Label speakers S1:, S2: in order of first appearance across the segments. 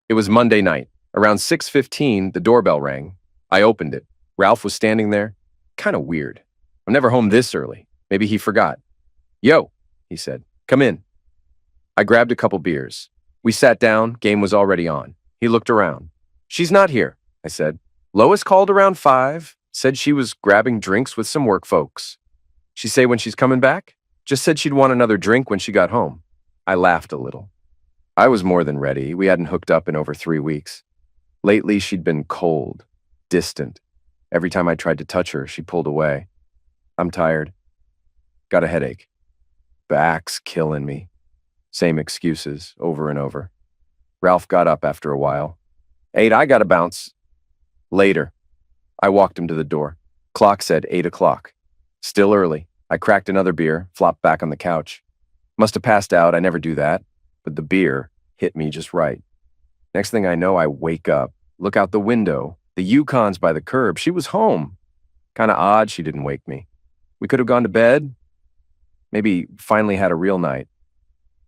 S1: It was Monday night. Around 6:15, the doorbell rang. I opened it. Ralph was standing there. Kind of weird. I'm never home this early. Maybe he forgot. Yo, he said. Come in. I grabbed a couple beers. We sat down. Game was already on. He looked around. She's not here, I said. Lois called around 5, said she was grabbing drinks with some work folks. She say when she's coming back? Just said she'd want another drink when she got home. I laughed a little. I was more than ready. We hadn't hooked up in over 3 weeks. Lately, she'd been cold, distant. Every time I tried to touch her, she pulled away. I'm tired. Got a headache. Back's killing me. Same excuses, over and over. Ralph got up after a while. 8, I gotta bounce. Later. I walked him to the door. Clock said 8 o'clock. Still early. I cracked another beer, flopped back on the couch. Must have passed out, I never do that. But the beer hit me just right. Next thing I know, I wake up, look out the window. The Yukon's by the curb. She was home. Kinda odd she didn't wake me. We could have gone to bed. Maybe finally had a real night.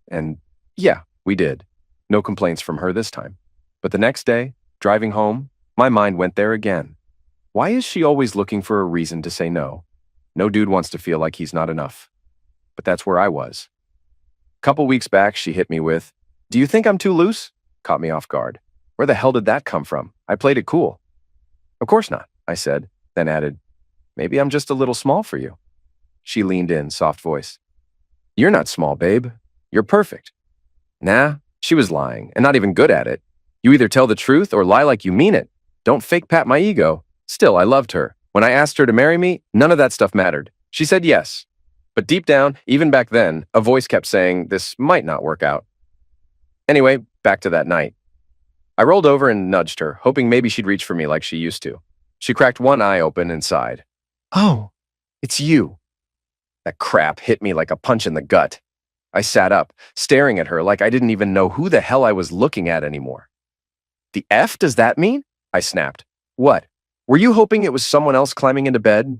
S1: And yeah, we did. No complaints from her this time. But the next day, driving home, my mind went there again. Why is she always looking for a reason to say no? No dude wants to feel like he's not enough. But that's where I was. Couple weeks back, she hit me with, "Do you think I'm too loose?" Caught me off guard. Where the hell did that come from? I played it cool. Of course not, I said, then added, maybe I'm just a little small for you. She leaned in, soft voice. You're not small, babe. You're perfect. Nah, she was lying, and not even good at it. You either tell the truth or lie like you mean it. Don't fake pat my ego. Still, I loved her. When I asked her to marry me, none of that stuff mattered. She said yes. But deep down, even back then, a voice kept saying this might not work out. Anyway, back to that night. I rolled over and nudged her, hoping maybe she'd reach for me like she used to. She cracked one eye open and sighed. Oh, it's you. That crap hit me like a punch in the gut. I sat up, staring at her like I didn't even know who the hell I was looking at anymore. The F does that mean? I snapped. What? Were you hoping it was someone else climbing into bed?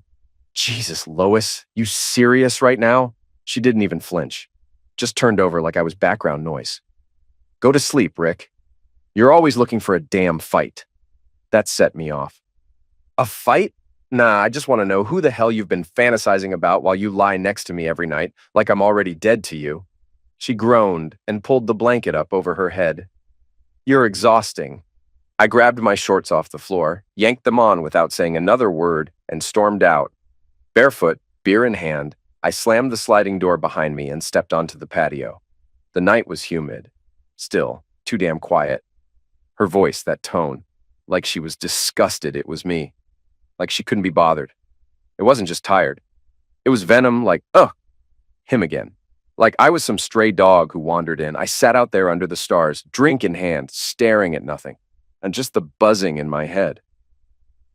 S1: Jesus, Lois, you serious right now? She didn't even flinch. Just turned over like I was background noise. Go to sleep, Rick. You're always looking for a damn fight. That set me off. A fight? Nah, I just want to know who the hell you've been fantasizing about while you lie next to me every night, like I'm already dead to you. She groaned and pulled the blanket up over her head. You're exhausting. I grabbed my shorts off the floor, yanked them on without saying another word, and stormed out. Barefoot, beer in hand, I slammed the sliding door behind me and stepped onto the patio. The night was humid. Still, too damn quiet. Her voice, that tone, like she was disgusted it was me. Like she couldn't be bothered. It wasn't just tired. It was venom like, ugh, him again. Like I was some stray dog who wandered in. I sat out there under the stars, drink in hand, staring at nothing, and just the buzzing in my head.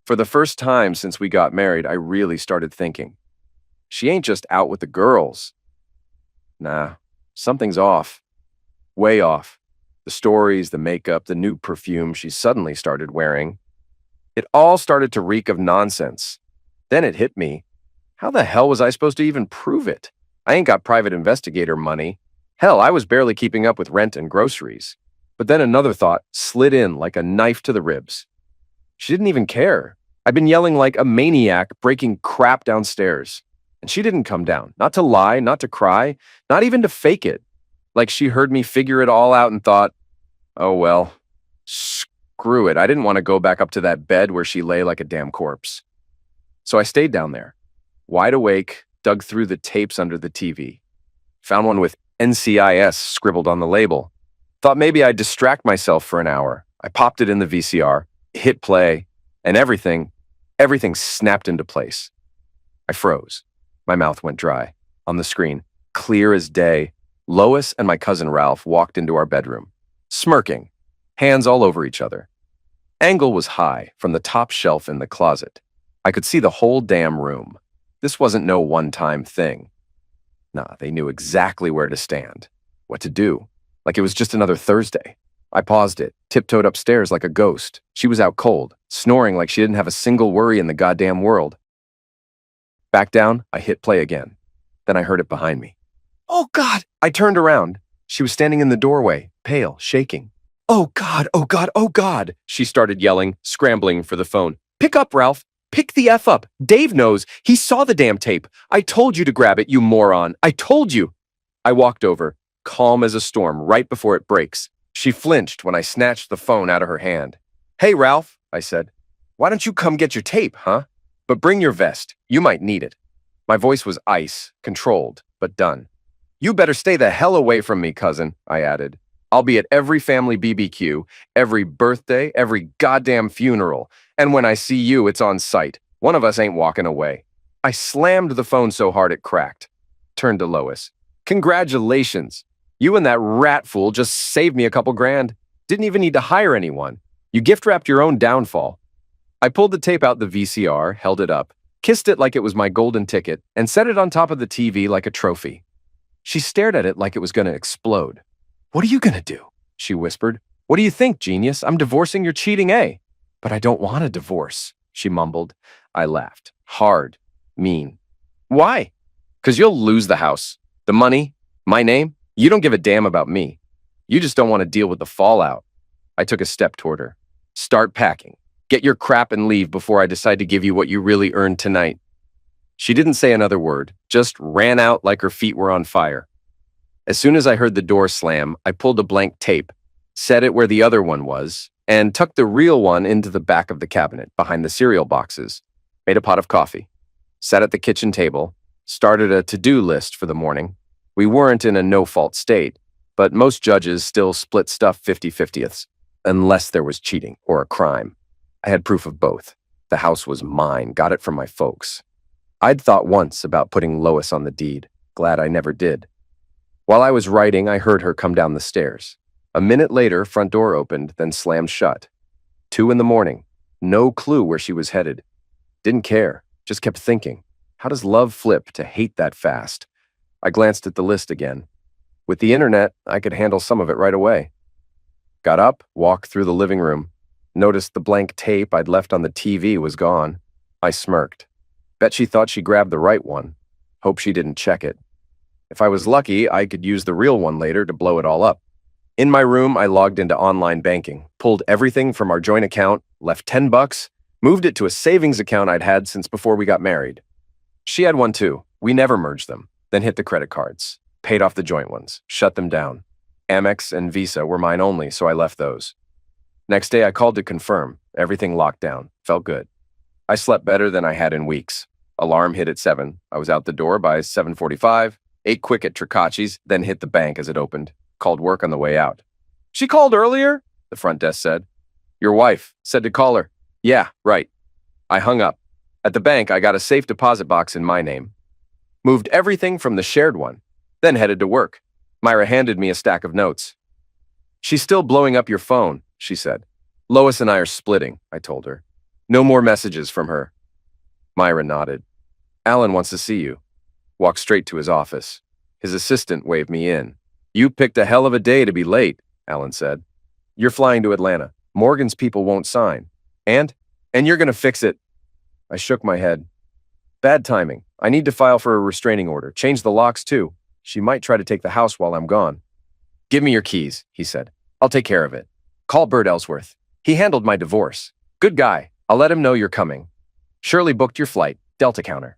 S1: For the first time since we got married, I really started thinking. She ain't just out with the girls. Nah, something's off. Way off. The stories, the makeup, the new perfume she suddenly started wearing. It all started to reek of nonsense. Then it hit me. How the hell was I supposed to even prove it? I ain't got private investigator money. Hell, I was barely keeping up with rent and groceries. But then another thought slid in like a knife to the ribs. She didn't even care. I'd been yelling like a maniac, breaking crap downstairs. And she didn't come down. Not to lie, not to cry, not even to fake it. Like she heard me figure it all out and thought, oh well, screw it. I didn't want to go back up to that bed where she lay like a damn corpse. So I stayed down there, wide awake, dug through the tapes under the TV. Found one with NCIS scribbled on the label. Thought maybe I'd distract myself for an hour. I popped it in the VCR, hit play, and everything snapped into place. I froze. My mouth went dry. On the screen, clear as day, Lois and my cousin Ralph walked into our bedroom, smirking, hands all over each other. Angle was high from the top shelf in the closet. I could see the whole damn room. This wasn't no one-time thing. Nah, they knew exactly where to stand, what to do, like it was just another Thursday. I paused it, tiptoed upstairs like a ghost. She was out cold, snoring like she didn't have a single worry in the goddamn world. Back down, I hit play again. Then I heard it behind me. Oh, God! I turned around. She was standing in the doorway, pale, shaking. Oh God, oh God, oh God, she started yelling, scrambling for the phone. Pick up, Ralph. Pick the F up. Dave knows. He saw the damn tape. I told you to grab it, you moron. I told you. I walked over, calm as a storm, right before it breaks. She flinched when I snatched the phone out of her hand. Hey, Ralph, I said. Why don't you come get your tape, huh? But bring your vest. You might need it. My voice was ice, controlled, but done. You better stay the hell away from me, cousin, I added. I'll be at every family BBQ, every birthday, every goddamn funeral. And when I see you, it's on sight. One of us ain't walking away. I slammed the phone so hard it cracked. Turned to Lois. Congratulations. You and that rat fool just saved me a couple grand. Didn't even need to hire anyone. You gift-wrapped your own downfall. I pulled the tape out the VCR, held it up, kissed it like it was my golden ticket, and set it on top of the TV like a trophy. She stared at it like it was going to explode. What are you going to do? She whispered. What do you think, genius? I'm divorcing your cheating A. But I don't want a divorce, she mumbled. I laughed. Hard. Mean. Why? 'Cause you'll lose the house. The money. My name. You don't give a damn about me. You just don't want to deal with the fallout. I took a step toward her. Start packing. Get your crap and leave before I decide to give you what you really earned tonight. She didn't say another word, just ran out like her feet were on fire. As soon as I heard the door slam, I pulled a blank tape, set it where the other one was, and tucked the real one into the back of the cabinet behind the cereal boxes, made a pot of coffee, sat at the kitchen table, started a to-do list for the morning. We weren't in a no-fault state, but most judges still split stuff 50-50ths, unless there was cheating or a crime. I had proof of both. The house was mine, got it from my folks. I'd thought once about putting Lois on the deed. Glad I never did. While I was writing, I heard her come down the stairs. A minute later, front door opened, then slammed shut. 2 a.m. No clue where she was headed. Didn't care, just kept thinking. How does love flip to hate that fast? I glanced at the list again. With the internet, I could handle some of it right away. Got up, walked through the living room. Noticed the blank tape I'd left on the TV was gone. I smirked. Bet she thought she grabbed the right one. Hope she didn't check it. If I was lucky, I could use the real one later to blow it all up. In my room, I logged into online banking, pulled everything from our joint account, left $10, moved it to a savings account I'd had since before we got married. She had one too. We never merged them. Then hit the credit cards, paid off the joint ones, shut them down. Amex and Visa were mine only, so I left those. Next day, I called to confirm. Everything locked down. Felt good. I slept better than I had in weeks. Alarm hit at 7. I was out the door by 7:45, ate quick at Tricacci's, then hit the bank as it opened. Called work on the way out. She called earlier, the front desk said. Your wife said to call her. Yeah, right. I hung up. At the bank, I got a safe deposit box in my name. Moved everything from the shared one, then headed to work. Myra handed me a stack of notes. She's still blowing up your phone, she said. Lois and I are splitting, I told her. No more messages from her. Myra nodded. Alan wants to see you. Walked straight to his office. His assistant waved me in. You picked a hell of a day to be late, Alan said. You're flying to Atlanta. Morgan's people won't sign. And you're going to fix it. I shook my head. Bad timing. I need to file for a restraining order. Change the locks, too. She might try to take the house while I'm gone. Give me your keys, he said. I'll take care of it. Call Bert Ellsworth. He handled my divorce. Good guy. I'll let him know you're coming. Shirley booked your flight. Delta counter.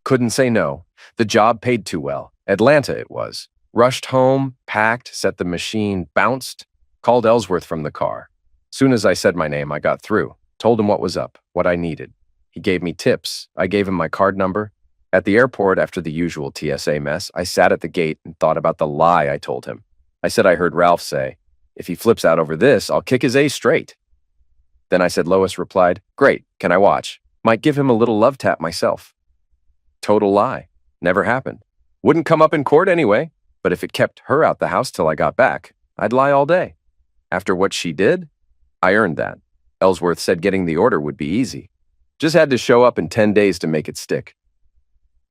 S1: Couldn't say no. The job paid too well. Atlanta it was. Rushed home, packed, set the machine, bounced. Called Ellsworth from the car. Soon as I said my name, I got through. Told him what was up, what I needed. He gave me tips. I gave him my card number. At the airport, after the usual TSA mess, I sat at the gate and thought about the lie I told him. I said I heard Ralph say, if he flips out over this, I'll kick his A straight. Then I said Lois replied, great, can I watch? Might give him a little love tap myself. Total lie. Never happened. Wouldn't come up in court anyway, but if it kept her out the house till I got back, I'd lie all day. After what she did, I earned that. Ellsworth said getting the order would be easy. Just had to show up in 10 days to make it stick.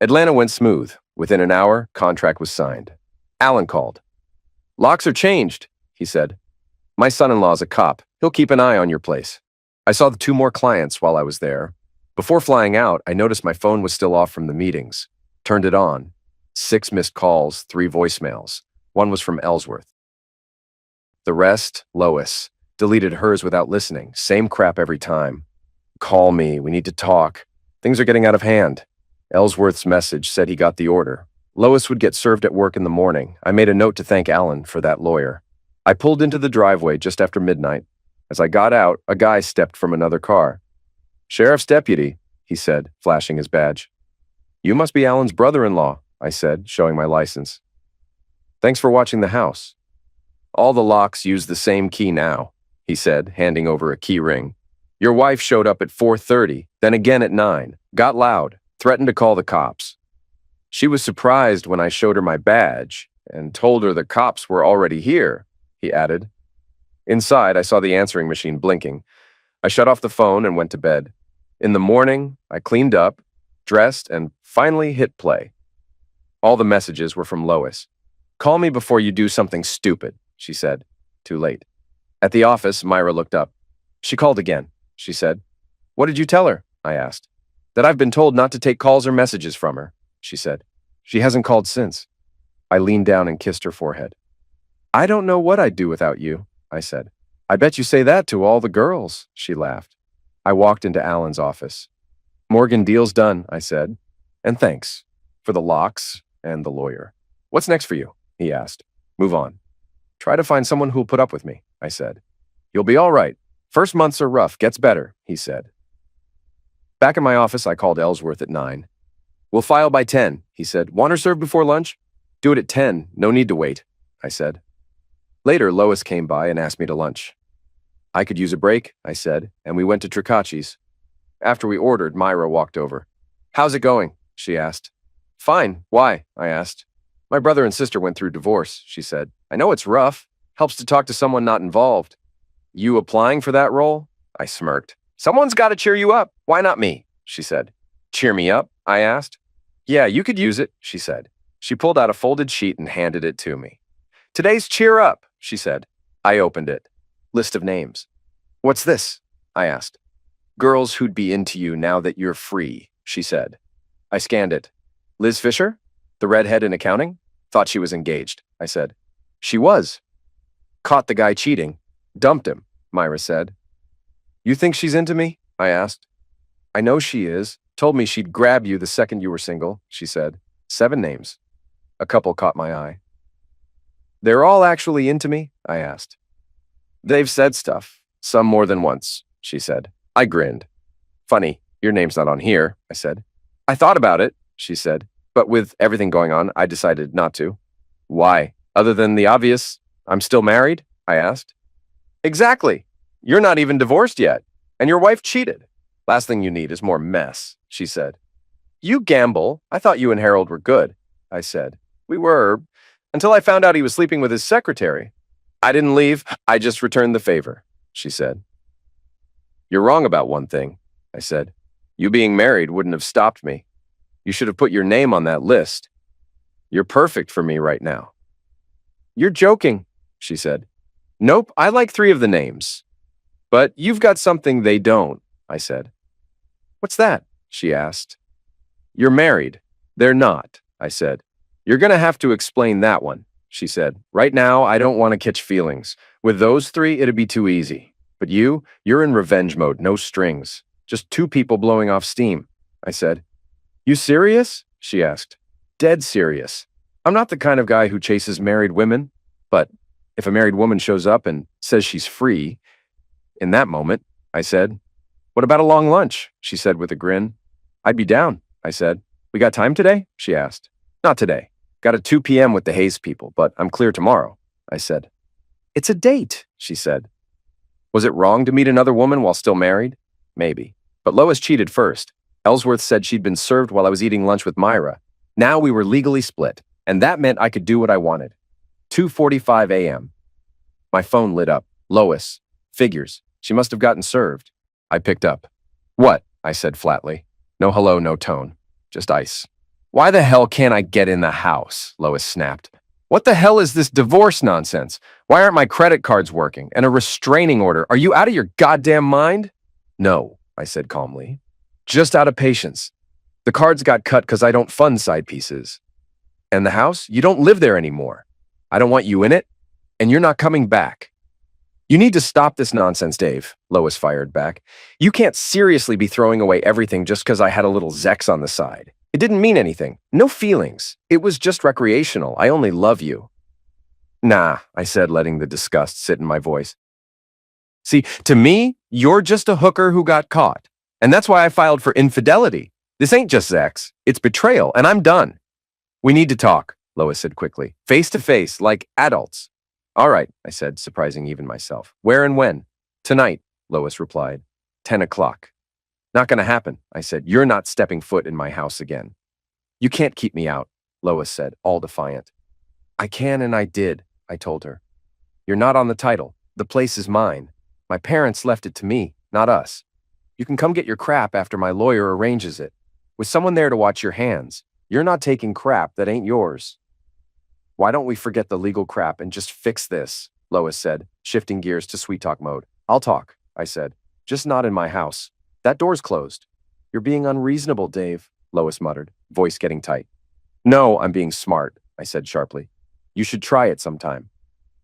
S1: Atlanta went smooth. Within an hour, contract was signed. Alan called. Locks are changed, he said. My son-in-law's a cop. He'll keep an eye on your place. I saw the 2 more clients while I was there. Before flying out, I noticed my phone was still off from the meetings. Turned it on. 6 missed calls, 3 voicemails. One was from Ellsworth. The rest, Lois, deleted hers without listening. Same crap every time. Call me, we need to talk. Things are getting out of hand. Ellsworth's message said he got the order. Lois would get served at work in the morning. I made a note to thank Alan for that lawyer. I pulled into the driveway just after midnight. As I got out, a guy stepped from another car. "Sheriff's deputy," he said, flashing his badge. "You must be Alan's brother-in-law," I said, showing my license. "Thanks for watching the house." "All the locks use the same key now," he said, handing over a key ring. "Your wife showed up at 4:30, then again at 9, got loud, threatened to call the cops. She was surprised when I showed her my badge and told her the cops were already here," he added. Inside, I saw the answering machine blinking. I shut off the phone and went to bed. In the morning, I cleaned up, dressed, and finally hit play. All the messages were from Lois. "Call me before you do something stupid," she said. Too late. At the office, Myra looked up. "She called again," she said. "What did you tell her?" I asked. "That I've been told not to take calls or messages from her," she said. "She hasn't called since." I leaned down and kissed her forehead. "I don't know what I'd do without you," I said. "I bet you say that to all the girls," she laughed. I walked into Alan's office. "Morgan, deal's done," I said. "And thanks for the locks and the lawyer. What's next for you?" he asked. "Move on. Try to find someone who'll put up with me," I said. "You'll be all right. First months are rough, gets better," he said. Back in my office, I called Ellsworth at 9. "We'll file by 10, he said. "Want her served before lunch?" "Do it at 10. No need to wait," I said. Later, Lois came by and asked me to lunch. "I could use a break," I said, and we went to Tricacci's. After we ordered, Myra walked over. "How's it going?" she asked. "Fine. Why?" I asked. "My brother and sister went through divorce," she said. "I know it's rough. Helps to talk to someone not involved." "You applying for that role?" I smirked. "Someone's got to cheer you up. Why not me?" she said. "Cheer me up?" I asked. "Yeah, you could use it," she said. She pulled out a folded sheet and handed it to me. "Today's cheer up," she said. I opened it. List of names. "What's this?" I asked. "Girls who'd be into you now that you're free," she said. I scanned it. "Liz Fisher? The redhead in accounting? Thought she was engaged," I said. "She was." "Caught the guy cheating. Dumped him," Myra said. "You think she's into me?" I asked. "I know she is. Told me she'd grab you the second you were single," she said. 7 names. A couple caught my eye. "They're all actually into me?" I asked. "They've said stuff. Some more than once," she said. I grinned. "Funny, your name's not on here," I said. "I thought about it," she said. "But with everything going on, I decided not to." "Why? Other than the obvious, I'm still married?" I asked. "Exactly. You're not even divorced yet. And your wife cheated. Last thing you need is more mess," she said. "You gamble. I thought you and Harold were good," I said. "We were, until I found out he was sleeping with his secretary. I didn't leave. I just returned the favor," she said. "You're wrong about one thing," I said. "You being married wouldn't have stopped me. You should have put your name on that list. You're perfect for me right now." "You're joking," she said. "Nope, I like 3 of the names. But you've got something they don't," I said. "What's that?" she asked. "You're married. They're not," I said. "You're gonna have to explain that one," she said. "Right now, I don't want to catch feelings. With those 3, it'd be too easy. But you're in revenge mode, no strings. Just 2 people blowing off steam," I said. "You serious?" she asked. "Dead serious. I'm not the kind of guy who chases married women, but if a married woman shows up and says she's free, in that moment," I said. "What about a long lunch?" she said with a grin. "I'd be down," I said. "We got time today?" she asked. "Not today. Got a 2 p.m. with the Hayes people, but I'm clear tomorrow," I said. "It's a date," she said. Was it wrong to meet another woman while still married? Maybe. But Lois cheated first. Ellsworth said she'd been served while I was eating lunch with Myra. Now we were legally split, and that meant I could do what I wanted. 2:45 a.m. My phone lit up. Lois. Figures. She must have gotten served. I picked up. "What?" I said flatly. No hello, no tone. Just ice. "Why the hell can't I get in the house?" Lois snapped. "What the hell is this divorce nonsense? Why aren't my credit cards working? And a restraining order? Are you out of your goddamn mind?" "No," I said calmly. "Just out of patience. The cards got cut because I don't fund side pieces. And the house? You don't live there anymore. I don't want you in it, and you're not coming back. You need to stop this nonsense, Dave, Lois fired back. You can't seriously be throwing away everything just because I had a little Zex on the side. It didn't mean anything. No feelings. It was just recreational. I only love you. Nah, I said, letting the disgust sit in my voice. See, to me, you're just a hooker who got caught. And that's why I filed for infidelity. This ain't just sex. It's betrayal, and I'm done. We need to talk, Lois said quickly. Face to face, like adults. All right, I said, surprising even myself. Where and when? Tonight, Lois replied. 10 o'clock. Not gonna happen, I said. You're not stepping foot in my house again. You can't keep me out, Lois said, all defiant. I can and I did, I told her. You're not on the title. The place is mine. My parents left it to me, not us. You can come get your crap after my lawyer arranges it. With someone there to watch your hands. You're not taking crap that ain't yours. Why don't we forget the legal crap and just fix this? Lois said, shifting gears to sweet talk mode. I'll talk, I said. Just not in my house. That door's closed. You're being unreasonable, Dave, Lois muttered, voice getting tight. No, I'm being smart, I said sharply. You should try it sometime.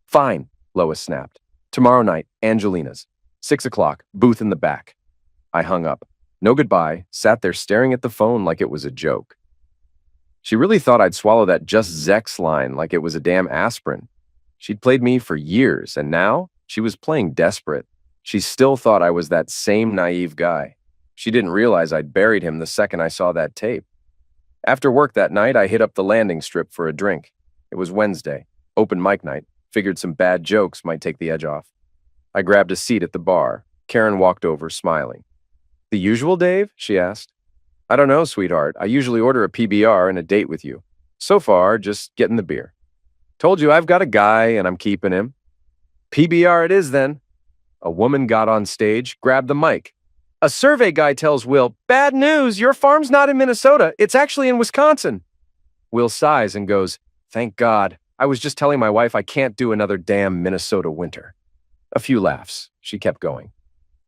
S1: Fine, Lois snapped. Tomorrow night, Angelina's. 6 o'clock, booth in the back. I hung up. No goodbye, sat there staring at the phone like it was a joke. She really thought I'd swallow that just Zex line like it was a damn aspirin. She'd played me for years, and now she was playing desperate. She still thought I was that same naive guy. She didn't realize I'd buried him the second I saw that tape. After work that night, I hit up the landing strip for a drink. It was Wednesday, open mic night. Figured some bad jokes might take the edge off. I grabbed a seat at the bar. Karen walked over, smiling. The usual, Dave? She asked. I don't know, sweetheart. I usually order a PBR and a date with you. So far, just getting the beer. Told you I've got a guy and I'm keeping him. PBR it is then. A woman got on stage, grabbed the mic. A survey guy tells Will, bad news, your farm's not in Minnesota. It's actually in Wisconsin. Will sighs and goes, thank God. I was just telling my wife I can't do another damn Minnesota winter. A few laughs. She kept going.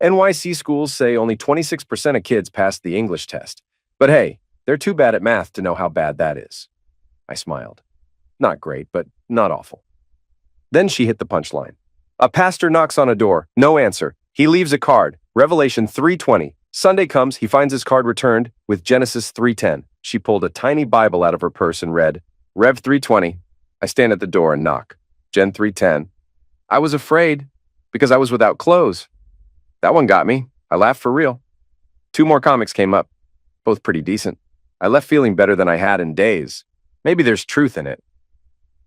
S1: NYC schools say only 26% of kids passed the English test. But hey, they're too bad at math to know how bad that is. I smiled. Not great, but not awful. Then she hit the punchline. A pastor knocks on a door. No answer. He leaves a card. Revelation 3:20. Sunday comes, he finds his card returned with Genesis 3:10. She pulled a tiny Bible out of her purse and read, Rev 3:20. I stand at the door and knock. Gen 3:10. I was afraid because I was without clothes. That one got me. I laughed for real. 2 more comics came up, both pretty decent. I left feeling better than I had in days. Maybe there's truth in it.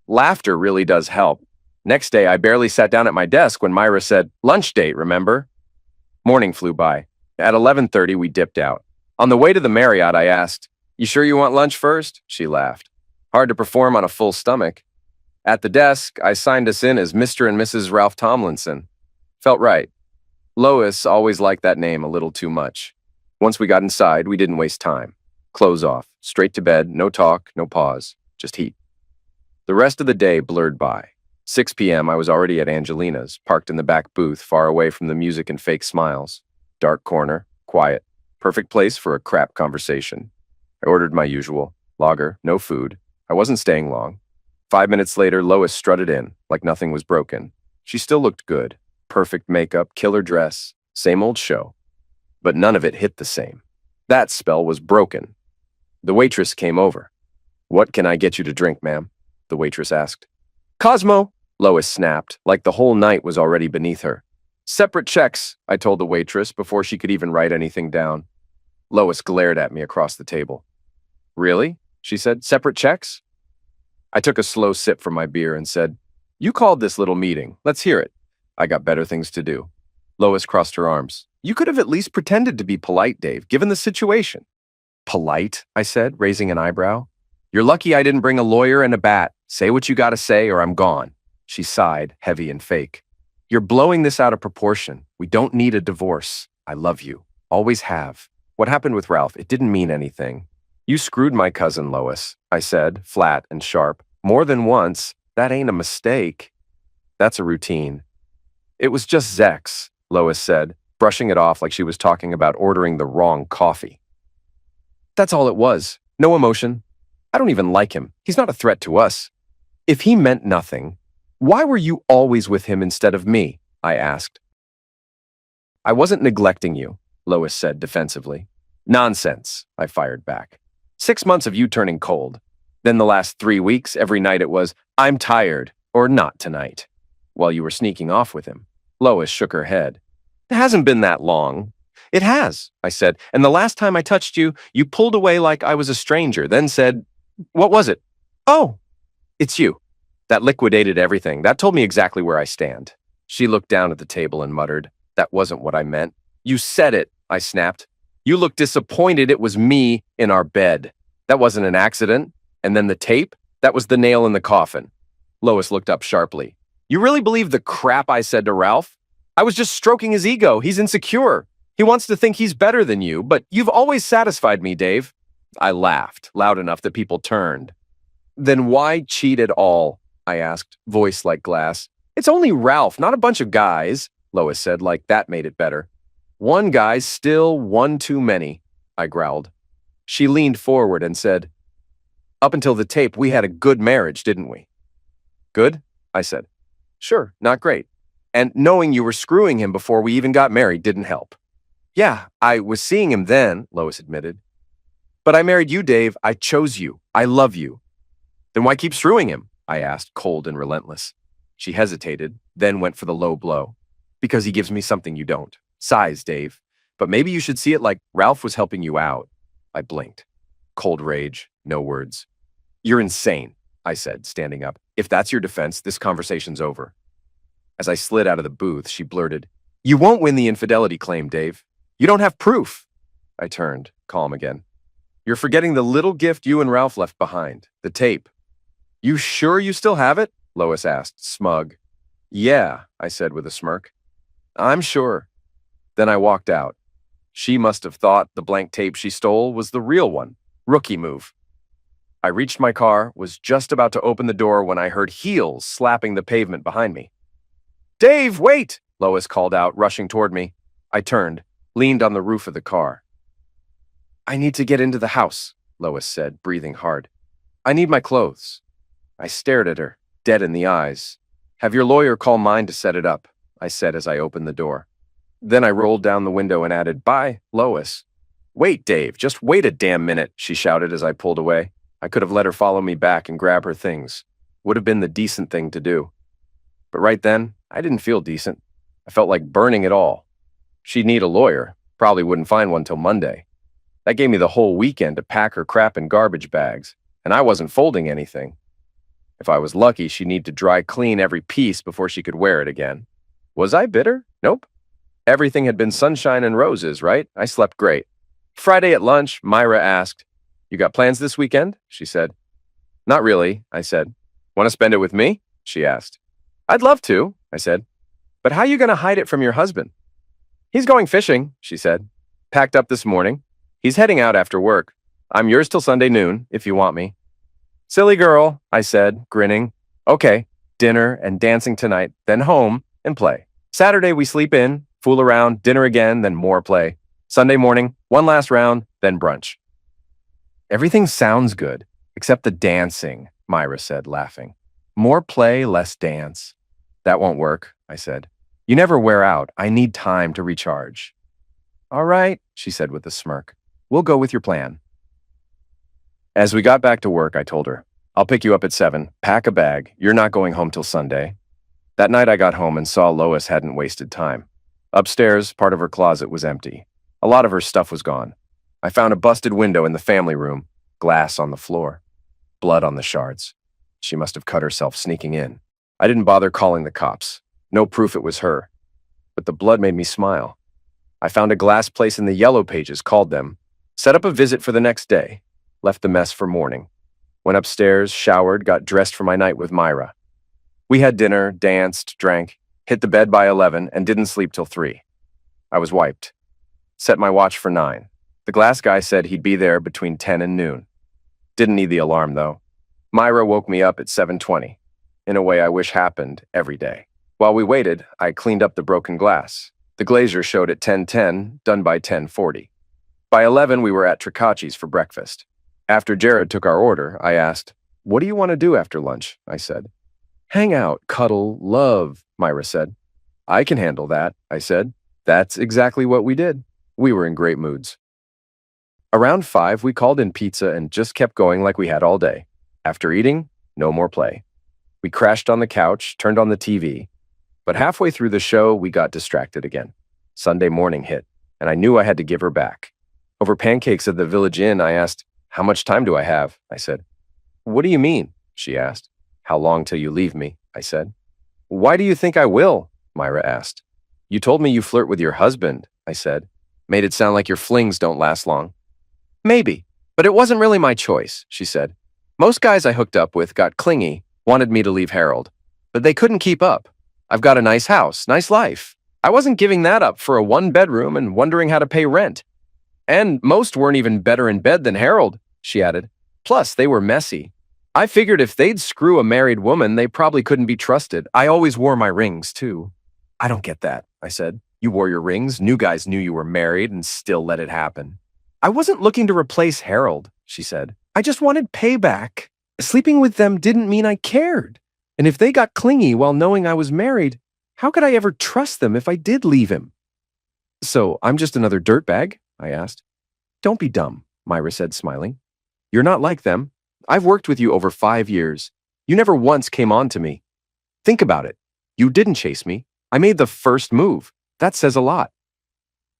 S1: Laughter really does help. Next day, I barely sat down at my desk when Myra said, lunch date, remember? Morning flew by. At 11:30, we dipped out. On the way to the Marriott, I asked, you sure you want lunch first? She laughed. Hard to perform on a full stomach. At the desk, I signed us in as Mr. and Mrs. Ralph Tomlinson. Felt right. Lois always liked that name a little too much. Once we got inside, we didn't waste time. Clothes off, straight to bed, no talk, no pause, just heat. The rest of the day blurred by. 6 p.m., I was already at Angelina's, parked in the back booth, far away from the music and fake smiles. Dark corner, quiet, perfect place for a crap conversation. I ordered my usual, lager, no food. I wasn't staying long. 5 minutes later, Lois strutted in, like nothing was broken. She still looked good. Perfect makeup, killer dress, same old show. But none of it hit the same. That spell was broken. The waitress came over. What can I get you to drink, ma'am? The waitress asked. Cosmo, Lois snapped, like the whole night was already beneath her. Separate checks, I told the waitress before she could even write anything down. Lois glared at me across the table. Really? She said. Separate checks? I took a slow sip from my beer and said, you called this little meeting. Let's hear it. I got better things to do. Lois crossed her arms. You could have at least pretended to be polite, Dave, given the situation. Polite? I said, raising an eyebrow. You're lucky I didn't bring a lawyer and a bat. Say what you gotta say or I'm gone. She sighed, heavy and fake. You're blowing this out of proportion. We don't need a divorce. I love you. Always have. What happened with Ralph, it didn't mean anything. You screwed my cousin, Lois, I said, flat and sharp. More than once. That ain't a mistake. That's a routine. It was just Zex, Lois said, brushing it off like she was talking about ordering the wrong coffee. That's all it was. No emotion. I don't even like him. He's not a threat to us. If he meant nothing, why were you always with him instead of me? I asked. I wasn't neglecting you, Lois said defensively. Nonsense, I fired back. 6 months of you turning cold. Then the last 3 weeks, every night it was, I'm tired, or not tonight, while you were sneaking off with him. Lois shook her head. It hasn't been that long. It has, I said, and the last time I touched you, you pulled away like I was a stranger, then said, what was it? Oh, it's you. That liquidated everything. That told me exactly where I stand. She looked down at the table and muttered, that wasn't what I meant. You said it, I snapped. You looked disappointed it was me in our bed. That wasn't an accident. And then the tape? That was the nail in the coffin. Lois looked up sharply. You really believe the crap I said to Ralph? I was just stroking his ego. He's insecure. He wants to think he's better than you, but you've always satisfied me, Dave. I laughed, loud enough that people turned. Then why cheat at all? I asked, voice like glass. It's only Ralph, not a bunch of guys, Lois said, like that made it better. One guy's still one too many, I growled. She leaned forward and said, up until the tape, we had a good marriage, didn't we? Good? I said. Sure, not great. And knowing you were screwing him before we even got married didn't help. Yeah, I was seeing him then, Lois admitted. But I married you, Dave. I chose you. I love you. Then why keep screwing him? I asked, cold and relentless. She hesitated, then went for the low blow. Because he gives me something you don't. Size, Dave. But maybe you should see it like Ralph was helping you out. I blinked. Cold rage, no words. You're insane, I said, standing up. If that's your defense, this conversation's over. As I slid out of the booth, she blurted, You won't win the infidelity claim, Dave. You don't have proof. I turned, calm again. You're forgetting the little gift you and Ralph left behind, the tape. You sure you still have it? Lois asked, smug. Yeah, I said with a smirk. I'm sure. Then I walked out. She must have thought the blank tape she stole was the real one. Rookie move. I reached my car, was just about to open the door when I heard heels slapping the pavement behind me. Dave, wait! Lois called out, rushing toward me. I turned, leaned on the roof of the car. I need to get into the house, Lois said, breathing hard. I need my clothes. I stared at her, dead in the eyes. Have your lawyer call mine to set it up, I said as I opened the door. Then I rolled down the window and added, Bye, Lois. Wait, Dave, just wait a damn minute, she shouted as I pulled away. I could have let her follow me back and grab her things. Would have been the decent thing to do. But right then, I didn't feel decent. I felt like burning it all. She'd need a lawyer, probably wouldn't find one till Monday. That gave me the whole weekend to pack her crap in garbage bags, and I wasn't folding anything. If I was lucky, she'd need to dry clean every piece before she could wear it again. Was I bitter? Nope. Everything had been sunshine and roses, right? I slept great. Friday at lunch, Myra asked, You got plans this weekend? She said. Not really, I said. Want to spend it with me? She asked. I'd love to, I said. But how are you going to hide it from your husband? He's going fishing, she said. Packed up this morning. He's heading out after work. I'm yours till Sunday noon, if you want me. Silly girl, I said, grinning. Okay, dinner and dancing tonight, then home and play. Saturday we sleep in, fool around, dinner again, then more play. Sunday morning, one last round, then brunch. Everything sounds good, except the dancing, Myra said, laughing. More play, less dance. That won't work, I said. You never wear out. I need time to recharge. All right, she said with a smirk. We'll go with your plan. As we got back to work, I told her, I'll pick you up at 7, pack a bag. You're not going home till Sunday. That night I got home and saw Lois hadn't wasted time. Upstairs, part of her closet was empty. A lot of her stuff was gone. I found a busted window in the family room, glass on the floor, blood on the shards. She must have cut herself sneaking in. I didn't bother calling the cops. No proof it was her. But the blood made me smile. I found a glass place in the yellow pages, called them, set up a visit for the next day, left the mess for morning. Went upstairs, showered, got dressed for my night with Myra. We had dinner, danced, drank, hit the bed by 11, and didn't sleep till 3. I was wiped. Set my watch for 9. The glass guy said he'd be there between 10 and noon. Didn't need the alarm, though. Myra woke me up at 7:20, in a way I wish happened every day. While we waited, I cleaned up the broken glass. The glazier showed at 10:10, done by 10:40. By 11, we were at Tricacci's for breakfast. After Jared took our order, I asked, What do you want to do after lunch? I said. Hang out, cuddle, love, Myra said. I can handle that, I said. That's exactly what we did. We were in great moods. Around 5, we called in pizza and just kept going like we had all day. After eating, no more play. We crashed on the couch, turned on the TV. But halfway through the show, we got distracted again. Sunday morning hit, and I knew I had to give her back. Over pancakes at the Village Inn, I asked, "How much time do I have?" I said. "What do you mean?" she asked. "How long till you leave me?" I said. "Why do you think I will?" Myra asked. "You told me you flirt with your husband," I said. "Made it sound like your flings don't last long." "Maybe, but it wasn't really my choice," she said. "Most guys I hooked up with got clingy, wanted me to leave Harold, but they couldn't keep up. I've got a nice house, nice life. I wasn't giving that up for a one-bedroom and wondering how to pay rent. And most weren't even better in bed than Harold," she added. "Plus, they were messy. I figured if they'd screw a married woman, they probably couldn't be trusted. I always wore my rings, too." "I don't get that," I said. "You wore your rings, new guys knew you were married, and still let it happen." "I wasn't looking to replace Harold," she said. "I just wanted payback. Sleeping with them didn't mean I cared. And if they got clingy while knowing I was married, how could I ever trust them if I did leave him?" "So I'm just another dirtbag?" I asked. "Don't be dumb," Myra said, smiling. "You're not like them. I've worked with you over 5 years. You never once came on to me. Think about it. You didn't chase me. I made the first move. That says a lot."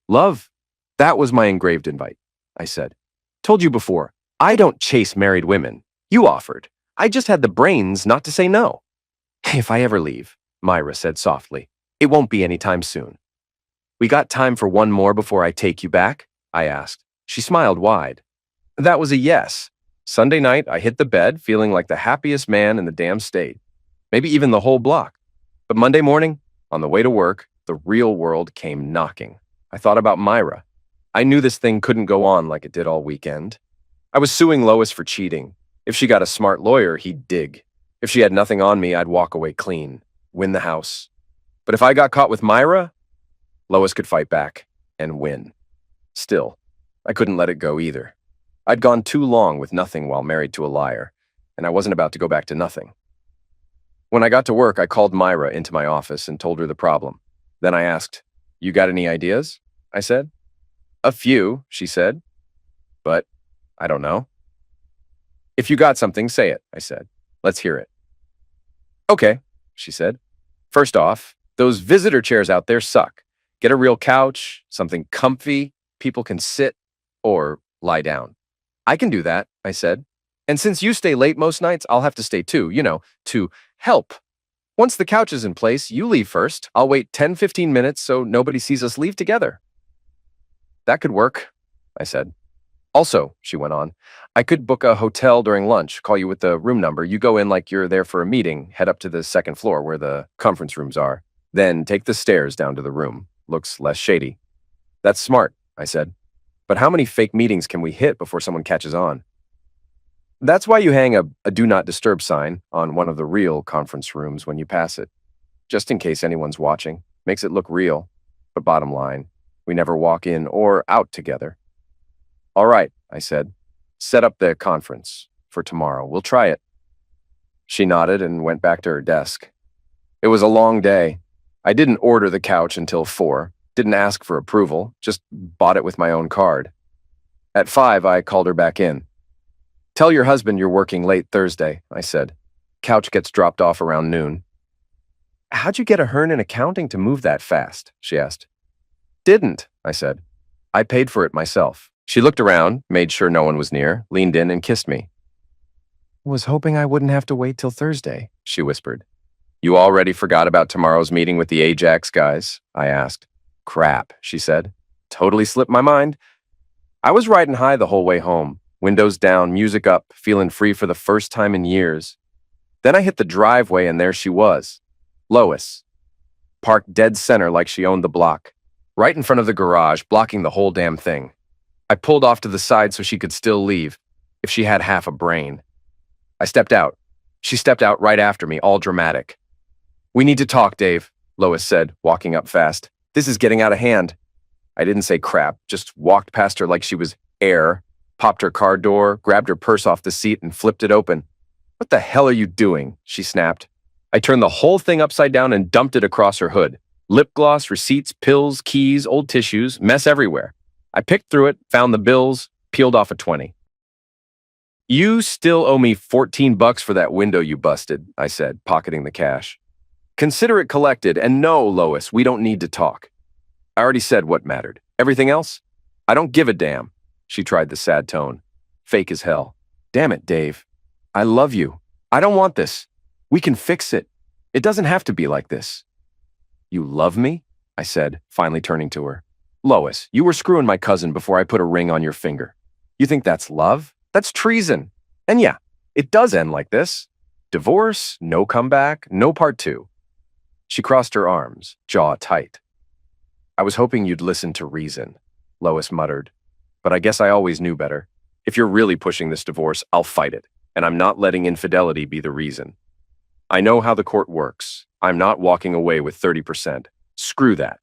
S1: "Love, that was my engraved invite," I said. "Told you before, I don't chase married women. You offered. I just had the brains not to say no." "If I ever leave," Myra said softly, "it won't be anytime soon." "We got time for one more before I take you back?" I asked. She smiled wide. That was a yes. Sunday night, I hit the bed feeling like the happiest man in the damn state. Maybe even the whole block. But Monday morning, on the way to work, the real world came knocking. I thought about Myra. I knew this thing couldn't go on like it did all weekend. I was suing Lois for cheating. If she got a smart lawyer, he'd dig. If she had nothing on me, I'd walk away clean, win the house. But if I got caught with Myra, Lois could fight back and win. Still, I couldn't let it go either. I'd gone too long with nothing while married to a liar, and I wasn't about to go back to nothing. When I got to work, I called Myra into my office and told her the problem. Then I asked, "You got any ideas?" I said. "A few," she said. "But I don't know." "If you got something, say it," I said. "Let's hear it." "Okay," she said. "First off, those visitor chairs out there suck. Get a real couch, something comfy, people can sit or lie down." "I can do that," I said. "And since you stay late most nights, I'll have to stay too, to help. Once the couch is in place, you leave first. I'll wait 10-15 minutes so nobody sees us leave together." "That could work," I said. "Also," she went on, "I could book a hotel during lunch, call you with the room number. You go in like you're there for a meeting, head up to the second floor where the conference rooms are. Then take the stairs down to the room. Looks less shady." "That's smart," I said. "But how many fake meetings can we hit before someone catches on?" "That's why you hang a do not disturb sign on one of the real conference rooms when you pass it. Just in case anyone's watching. Makes it look real. But bottom line, we never walk in or out together." "All right," I said. "Set up the conference for tomorrow. We'll try it." She nodded and went back to her desk. It was a long day. I didn't order the couch until 4. Didn't ask for approval, just bought it with my own card. At 5, I called her back in. "Tell your husband you're working late Thursday," I said. "Couch gets dropped off around noon." "How'd you get a Hearn in accounting to move that fast?" she asked. "Didn't," I said. "I paid for it myself." She looked around, made sure no one was near, leaned in and kissed me. "Was hoping I wouldn't have to wait till Thursday," she whispered. "You already forgot about tomorrow's meeting with the Ajax guys?" I asked. "Crap," she said. "Totally slipped my mind." I was riding high the whole way home, windows down, music up, feeling free for the first time in years. Then I hit the driveway and there she was, Lois, parked dead center like she owned the block, right in front of the garage, blocking the whole damn thing. I pulled off to the side so she could still leave, if she had half a brain. I stepped out. She stepped out right after me, all dramatic. "We need to talk, Dave," Lois said, walking up fast. "This is getting out of hand." I didn't say crap, just walked past her like she was air, popped her car door, grabbed her purse off the seat, and flipped it open. "What the hell are you doing?" she snapped. I turned the whole thing upside down and dumped it across her hood. Lip gloss, receipts, pills, keys, old tissues, mess everywhere. I picked through it, found the bills, peeled off a 20. You still owe me 14 bucks for that window you busted, I said, pocketing the cash. Consider it collected, and no, Lois, we don't need to talk. I already said what mattered. Everything else? I don't give a damn. She tried the sad tone. Fake as hell. Damn it, Dave. I love you. I don't want this. We can fix it. It doesn't have to be like this. You love me? I said, finally turning to her. Lois, you were screwing my cousin before I put a ring on your finger. You think that's love? That's treason. And yeah, it does end like this. Divorce, no comeback, no part two. She crossed her arms, jaw tight. I was hoping you'd listen to reason, Lois muttered. But I guess I always knew better. If you're really pushing this divorce, I'll fight it. And I'm not letting infidelity be the reason. I know how the court works. I'm not walking away with 30%. Screw that.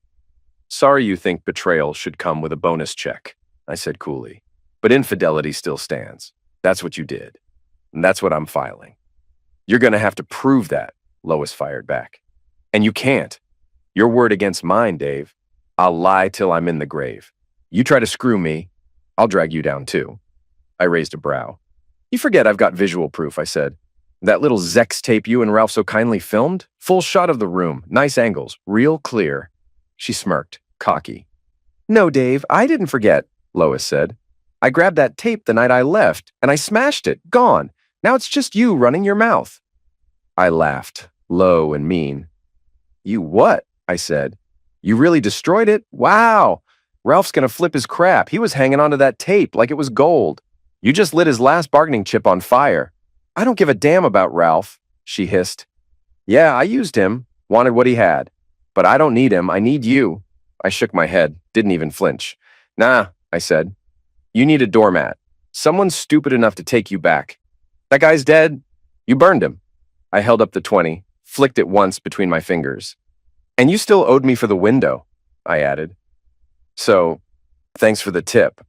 S1: Sorry you think betrayal should come with a bonus check, I said coolly. But infidelity still stands. That's what you did. And that's what I'm filing. You're going to have to prove that, Lois fired back. And you can't. Your word against mine, Dave. I'll lie till I'm in the grave. You try to screw me, I'll drag you down too. I raised a brow. You forget I've got visual proof, I said. That little Zex tape you and Ralph so kindly filmed? Full shot of the room, nice angles, real clear. She smirked, cocky. No, Dave, I didn't forget, Lois said. I grabbed that tape the night I left, and I smashed it, gone. Now it's just you running your mouth. I laughed, low and mean. You what? I said. You really destroyed it? Wow. Ralph's gonna flip his crap. He was hanging onto that tape like it was gold. You just lit his last bargaining chip on fire. I don't give a damn about Ralph, she hissed. Yeah, I used him, wanted what he had. But I don't need him, I need you. I shook my head, didn't even flinch. Nah, I said. You need a doormat. Someone stupid enough to take you back. That guy's dead. You burned him. I held up the 20, flicked it once between my fingers. And you still owed me for the window, I added. So, thanks for the tip.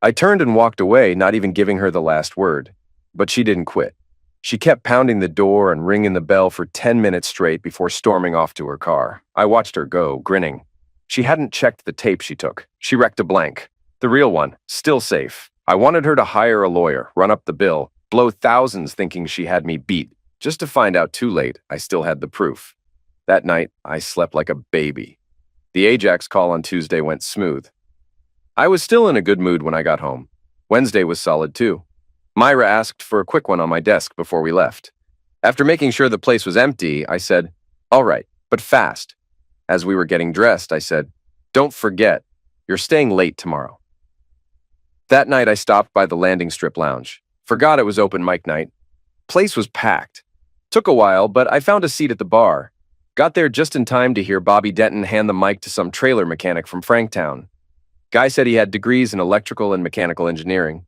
S1: I turned and walked away, not even giving her the last word. But she didn't quit. She kept pounding the door and ringing the bell for 10 minutes straight before storming off to her car. I watched her go, grinning. She hadn't checked the tape she took. She wrecked a blank. The real one, still safe. I wanted her to hire a lawyer, run up the bill, blow thousands thinking she had me beat, just to find out too late I still had the proof. That night, I slept like a baby. The Ajax call on Tuesday went smooth. I was still in a good mood when I got home. Wednesday was solid too. Myra asked for a quick one on my desk before we left. After making sure the place was empty, I said, all right, but fast. As we were getting dressed, I said, don't forget, you're staying late tomorrow. That night, I stopped by the Landing Strip Lounge. Forgot it was open mic night. Place was packed. Took a while, but I found a seat at the bar. Got there just in time to hear Bobby Denton hand the mic to some trailer mechanic from Franktown. Guy said he had degrees in electrical and mechanical engineering.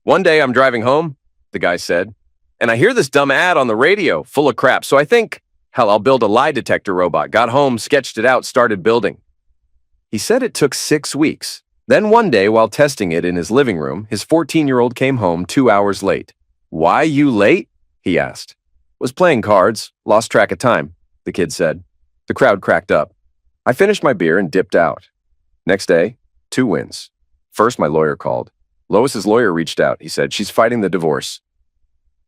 S1: One day I'm driving home, the guy said, and I hear this dumb ad on the radio, full of crap, so I think, hell, I'll build a lie detector robot. Got home, sketched it out, started building. He said it took 6 weeks. Then one day, while testing it in his living room, his 14-year-old came home 2 hours late. Why you late? He asked. Was playing cards, lost track of time, the kid said. The crowd cracked up. I finished my beer and dipped out. Next day, 2 wins. First, my lawyer called. Lois's lawyer reached out. He said, she's fighting the divorce.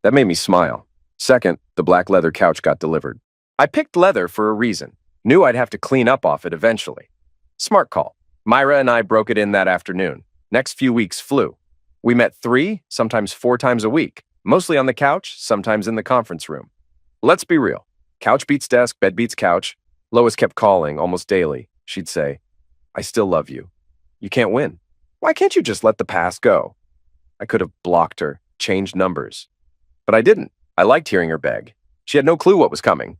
S1: That made me smile. Second, the black leather couch got delivered. I picked leather for a reason. Knew I'd have to clean up off it eventually. Smart call. Myra and I broke it in that afternoon. Next few weeks flew. We met 3, sometimes 4 times a week, mostly on the couch, sometimes in the conference room. Let's be real. Couch beats desk, bed beats couch. Lois kept calling almost daily. She'd say, I still love you. You can't win. Why can't you just let the past go? I could have blocked her, changed numbers. But I didn't. I liked hearing her beg. She had no clue what was coming.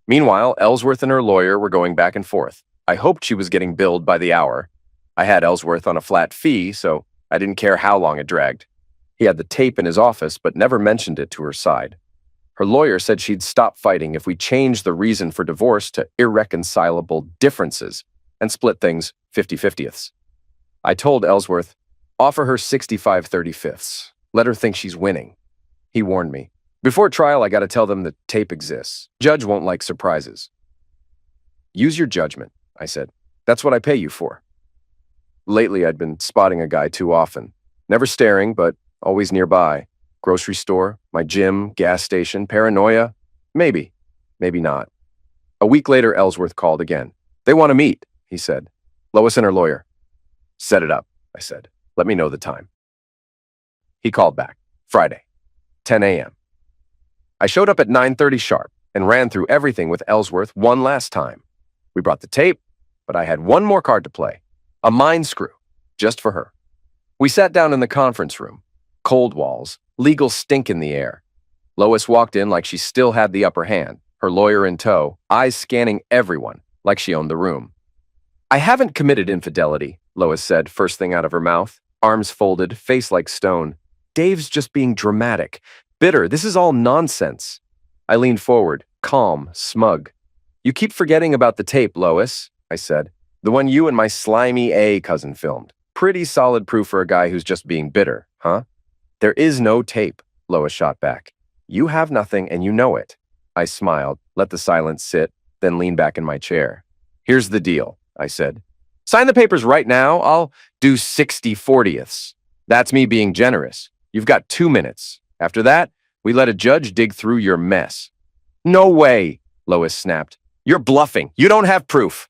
S1: Meanwhile, Ellsworth and her lawyer were going back and forth. I hoped she was getting billed by the hour. I had Ellsworth on a flat fee, so I didn't care how long it dragged. He had the tape in his office, but never mentioned it to her side. Her lawyer said she'd stop fighting if we changed the reason for divorce to irreconcilable differences and split things 50-50ths. I told Ellsworth, offer her 65-35ths. Let her think she's winning. He warned me. Before trial, I gotta tell them the tape exists. Judge won't like surprises. Use your judgment, I said. That's what I pay you for. Lately, I'd been spotting a guy too often. Never staring, but always nearby. Grocery store, my gym, gas station, paranoia? Maybe. Maybe not. A week later, Ellsworth called again. They want to meet, he said. Lois and her lawyer. Set it up, I said. Let me know the time. He called back. Friday, 10 a.m. I showed up at 9:30 sharp and ran through everything with Ellsworth one last time. We brought the tape, but I had one more card to play. A mind screw, just for her. We sat down in the conference room. Cold walls, legal stink in the air. Lois walked in like she still had the upper hand, her lawyer in tow, eyes scanning everyone like she owned the room. I haven't committed infidelity, Lois said, first thing out of her mouth, arms folded, face like stone. Dave's just being dramatic. Bitter, this is all nonsense. I leaned forward, calm, smug. You keep forgetting about the tape, Lois, I said. The one you and my slimy A cousin filmed. Pretty solid proof for a guy who's just being bitter, huh? There is no tape, Lois shot back. You have nothing and you know it. I smiled, let the silence sit, then leaned back in my chair. Here's the deal, I said. Sign the papers right now. I'll do 60/40ths. That's me being generous. You've got 2 minutes. After that, we let a judge dig through your mess. No way, Lois snapped. You're bluffing. You don't have proof.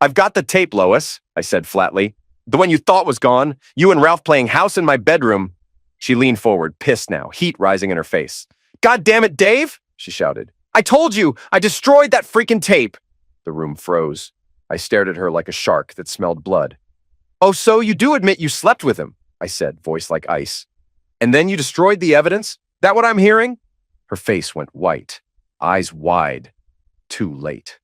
S1: I've got the tape, Lois, I said flatly. The one you thought was gone. You and Ralph playing house in my bedroom. She leaned forward, pissed now, heat rising in her face. God damn it, Dave, she shouted. I told you, I destroyed that freaking tape. The room froze. I stared at her like a shark that smelled blood. Oh, so you do admit you slept with him, I said, voice like ice. And then you destroyed the evidence? That what I'm hearing? Her face went white, eyes wide. Too late.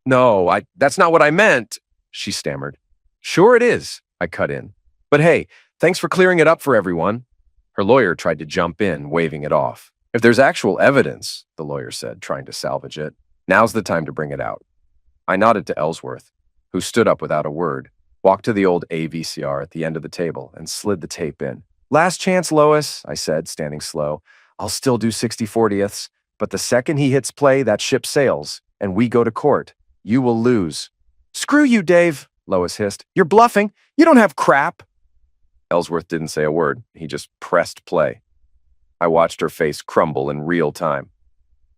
S1: No, that's not what I meant, she stammered. Sure it is, I cut in. But hey, thanks for clearing it up for everyone. Her lawyer tried to jump in, waving it off. If there's actual evidence, the lawyer said, trying to salvage it, now's the time to bring it out. I nodded to Ellsworth, who stood up without a word, walked to the old AVCR at the end of the table, and slid the tape in. Last chance, Lois, I said, standing slow. I'll still do 60/40ths, but the second he hits play, that ship sails, and we go to court. You will lose. Screw you, Dave, Lois hissed. You're bluffing. You don't have crap. Ellsworth didn't say a word. He just pressed play. I watched her face crumble in real time.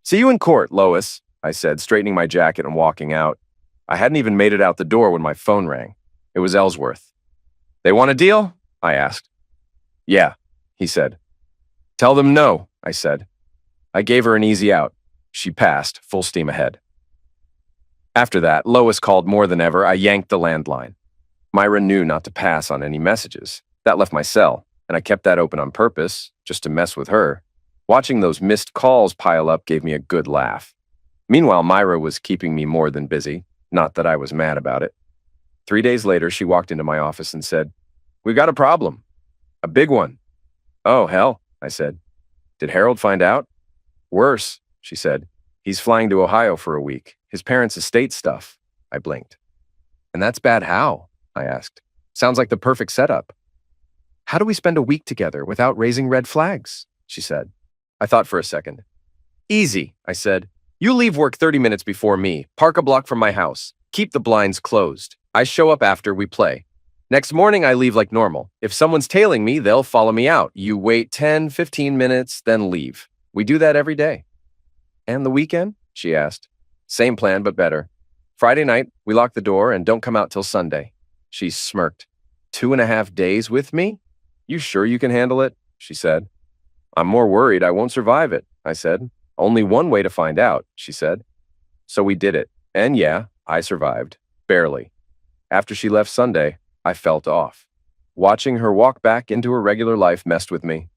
S1: See you in court, Lois, I said, straightening my jacket and walking out. I hadn't even made it out the door when my phone rang. It was Ellsworth. They want a deal? I asked. Yeah, he said. Tell them no, I said. I gave her an easy out. She passed, full steam ahead. After that, Lois called more than ever. I yanked the landline. Myra knew not to pass on any messages. That left my cell, and I kept that open on purpose, just to mess with her. Watching those missed calls pile up gave me a good laugh. Meanwhile, Myra was keeping me more than busy, not that I was mad about it. 3 days later, she walked into my office and said, "We've got a problem. A big one." "Oh, hell," I said. "Did Harold find out?" "Worse," she said. "He's flying to Ohio for a week. His parents' estate stuff." I blinked. "And that's bad how?" I asked. "Sounds like the perfect setup." "How do we spend a week together without raising red flags?" she said. I thought for a second. "Easy," I said. "You leave work 30 minutes before me, park a block from my house, keep the blinds closed. I show up after we play. Next morning, I leave like normal. If someone's tailing me, they'll follow me out. You wait 10, 15 minutes, then leave. We do that every day." "And the weekend?" she asked. "Same plan, but better. Friday night, we lock the door and don't come out till Sunday." She smirked. 2.5 days with me? You sure you can handle it?" she said. "I'm more worried I won't survive it," I said. "Only one way to find out," she said. So we did it. And yeah, I survived. Barely. After she left Sunday, I felt off. Watching her walk back into her regular life messed with me.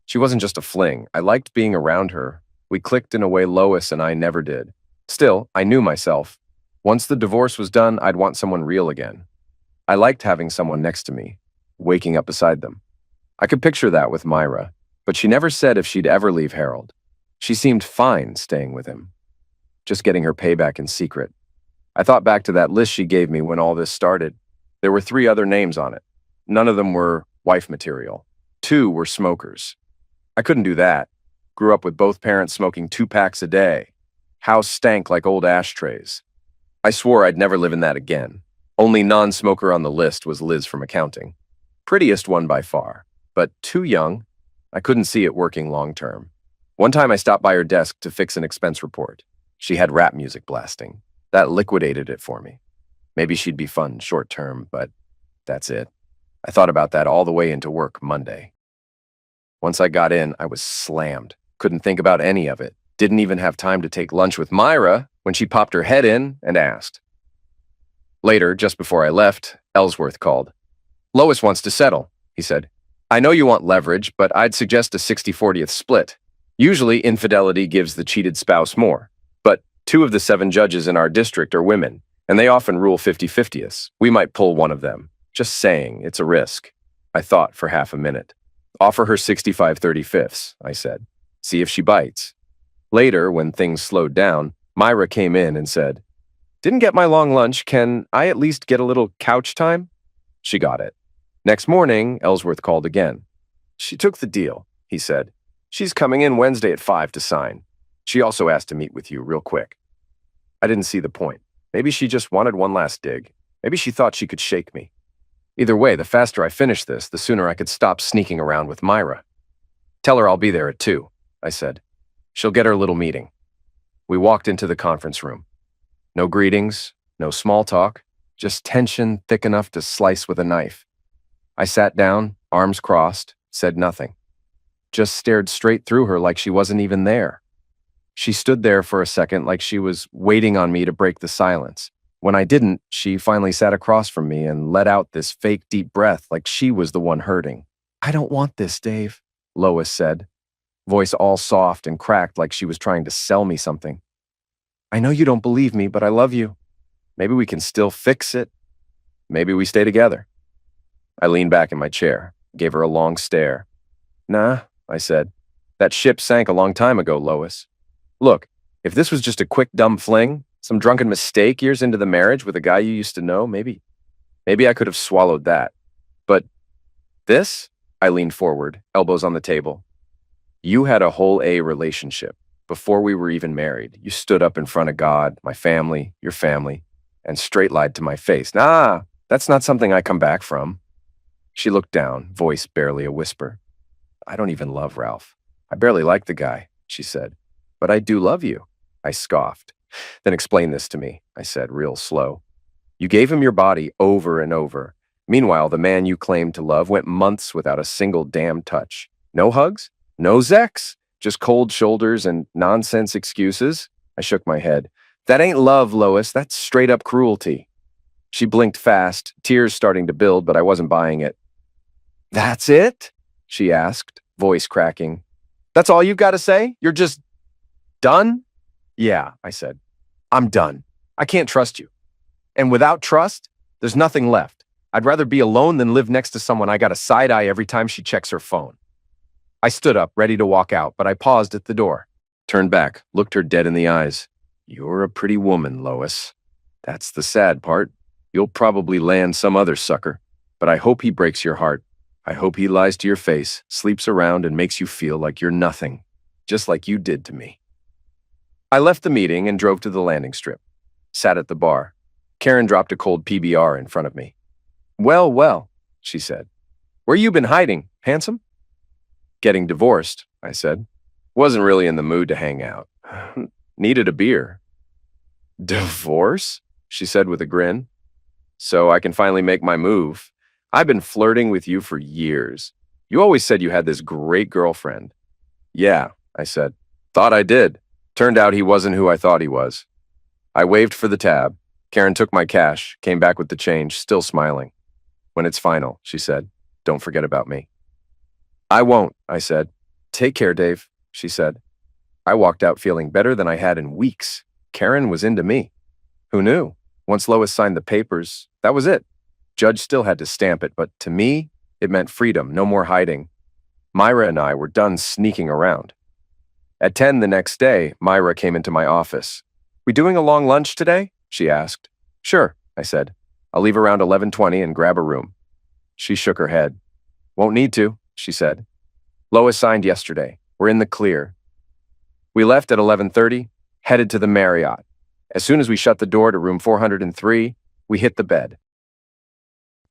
S1: She wasn't just a fling. I liked being around her. We clicked in a way Lois and I never did. Still, I knew myself. Once the divorce was done, I'd want someone real again. I liked having someone next to me, waking up beside them. I could picture that with Myra, but she never said if she'd ever leave Harold. She seemed fine staying with him, just getting her payback in secret. I thought back to that list she gave me when all this started. There were 3 other names on it. None of them were wife material. 2 were smokers. I couldn't do that. Grew up with both parents smoking 2 packs a day. House stank like old ashtrays. I swore I'd never live in that again. Only non-smoker on the list was Liz from accounting. Prettiest one by far, but too young. I couldn't see it working long-term. One time I stopped by her desk to fix an expense report. She had rap music blasting. That liquidated it for me. Maybe she'd be fun short-term, but that's it. I thought about that all the way into work Monday. Once I got in, I was slammed. Couldn't think about any of it. Didn't even have time to take lunch with Myra when she popped her head in and asked. Later, just before I left, Ellsworth called. "Lois wants to settle," he said. "I know you want leverage, but I'd suggest a 60-40th split. Usually, infidelity gives the cheated spouse more. But 2 of the 7 judges in our district are women, and they often rule 50-50ths. We might pull one of them. Just saying, it's a risk." I thought for half a minute. "Offer her 65-35ths, I said. "See if she bites." Later, when things slowed down, Myra came in and said, "Didn't get my long lunch. Can I at least get a little couch time?" She got it. Next morning, Ellsworth called again. "She took the deal," he said. "She's coming in Wednesday at 5 to sign. She also asked to meet with you real quick." I didn't see the point. Maybe she just wanted one last dig. Maybe she thought she could shake me. Either way, the faster I finished this, the sooner I could stop sneaking around with Myra. "Tell her I'll be there at 2, I said. "She'll get her little meeting." We walked into the conference room. No greetings, no small talk, just tension thick enough to slice with a knife. I sat down, arms crossed, said nothing. Just stared straight through her like she wasn't even there. She stood there for a second like she was waiting on me to break the silence. When I didn't, she finally sat across from me and let out this fake deep breath like she was the one hurting. "I don't want this, Dave," Lois said, voice all soft and cracked like she was trying to sell me something. "I know you don't believe me, but I love you. Maybe we can still fix it. Maybe we stay together." I leaned back in my chair, gave her a long stare. "Nah," I said. "That ship sank a long time ago, Lois. Look, if this was just a quick dumb fling, some drunken mistake years into the marriage with a guy you used to know, maybe I could have swallowed that. But this?" I leaned forward, elbows on the table. "You had a whole A relationship. Before we were even married, you stood up in front of God, my family, your family, and straight lied to my face. Nah, that's not something I come back from." She looked down, voice barely a whisper. "I don't even love Ralph. I barely like the guy," she said. "But I do love you," I scoffed. "Then explain this to me," I said, real slow. "You gave him your body over and over. Meanwhile, the man you claimed to love went months without a single damn touch. No hugs? No Zex? Just cold shoulders and nonsense excuses?" I shook my head. "That ain't love, Lois. That's straight up cruelty." She blinked fast, tears starting to build, but I wasn't buying it. "That's it?" she asked, voice cracking. "That's all you've got to say? You're just done?" "Yeah," I said. "I'm done. I can't trust you. And without trust, there's nothing left. I'd rather be alone than live next to someone I got a side eye every time she checks her phone." I stood up, ready to walk out, but I paused at the door, turned back, looked her dead in the eyes. "You're a pretty woman, Lois. That's the sad part. You'll probably land some other sucker, but I hope he breaks your heart. I hope he lies to your face, sleeps around, and makes you feel like you're nothing, just like you did to me." I left the meeting and drove to the landing strip. Sat at the bar. Karen dropped a cold PBR in front of me. "Well, well," she said. "Where you been hiding, handsome?" "Getting divorced," I said. "Wasn't really in the mood to hang out. Needed a beer." "Divorce?" she said with a grin. "So I can finally make my move. I've been flirting with you for years. You always said you had this great girlfriend." "Yeah," I said. "Thought I did. Turned out he wasn't who I thought he was." I waved for the tab. Karen took my cash, came back with the change, still smiling. "When it's final," she said, "don't forget about me." "I won't," I said. "Take care, Dave," she said. I walked out feeling better than I had in weeks. Karen was into me. Who knew? Once Lois signed the papers, that was it. Judge still had to stamp it, but to me, it meant freedom, no more hiding. Myra and I were done sneaking around. At 10 the next day, Myra came into my office. "We doing a long lunch today?" she asked. "Sure," I said. "I'll leave around 11:20 and grab a room." She shook her head. "Won't need to," she said. "Lois signed yesterday. We're in the clear." We left at 11:30, headed to the Marriott. As soon as we shut the door to room 403, we hit the bed.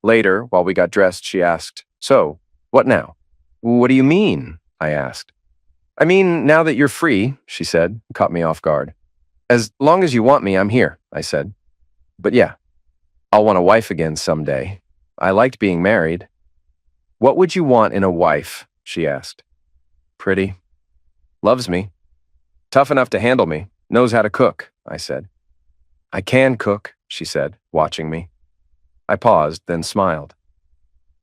S1: Later, while we got dressed, she asked, "So, what now?" "What do you mean?" I asked. "I mean, now that you're free," she said, caught me off guard. "As long as you want me, I'm here," I said. "But yeah, I'll want a wife again someday. I liked being married." "What would you want in a wife?" she asked. "Pretty. Loves me. Tough enough to handle me. Knows how to cook," I said. "I can cook," she said, watching me. I paused, then smiled.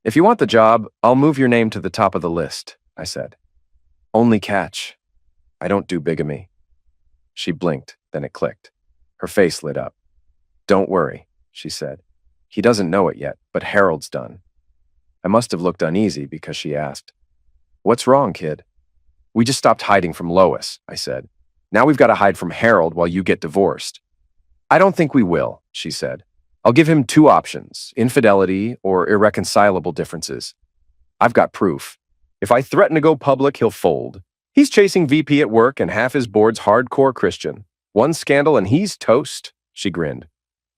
S1: "If you want the job, I'll move your name to the top of the list," I said. "Only catch, I don't do bigamy." She blinked, then it clicked. Her face lit up. "Don't worry," she said. "He doesn't know it yet, but Harold's done." I must have looked uneasy because she asked, "What's wrong, kid?" "We just stopped hiding from Lois," I said. "Now we've got to hide from Harold while you get divorced." "I don't think we will," she said. "I'll give him two options, infidelity or irreconcilable differences. I've got proof. If I threaten to go public, he'll fold. He's chasing VP at work and half his board's hardcore Christian. One scandal and he's toast," she grinned.